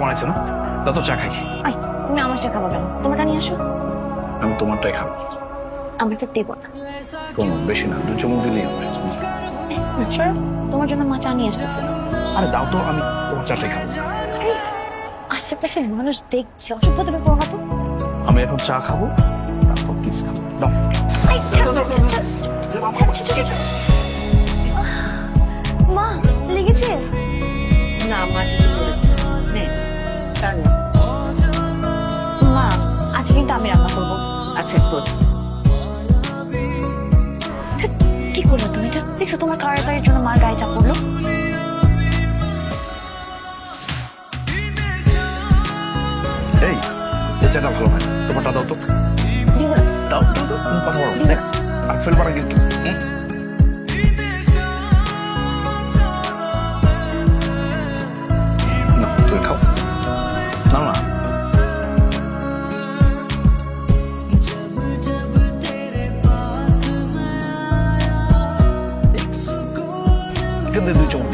বানাইছে না, তা তো চা খাই। আই, তুমি আমার চা খাবা কেন? তোমারটা নিয়ে আসো। আমি তোমারটাই খাবো। আমারটা দেবো না। কোনো বেশি না, 2 চামচ দিলেই হবে। সরো, তোমার জন্য মা চা নিয়ে আসতেছে। আরে দাও তো, আমি তোমার চাটাই খাবো। আরে, আশেপাশের মানুষ দেখছে, অসভ্যতা করো না তো। আমি এখন চা খাবো, তারপর কিস খাবো। দাও। আই, ছাড়, ছাড়, ছাড়, ছাড়, ছাড়। মা, লেগেছে? না মা কিছু বলেছে নে টানো। মা, আজকে কিন্তু আমি রান্না করবো। আচ্ছা কর। ধ্যাৎ, কি করলো তুমি এটা? দেখছো তোমার কারাগারের জন্য মার গায়ে চাপ পড়লো। এই চাটা ভালো হয়, তোমারটা দাও তো। দিব না। দাও দাও দাও, তুমি কথা বলো। দিব না। আর ফেলবার আগে একটু না, তুমি খাও না না। এখান থেকে 2 চামচ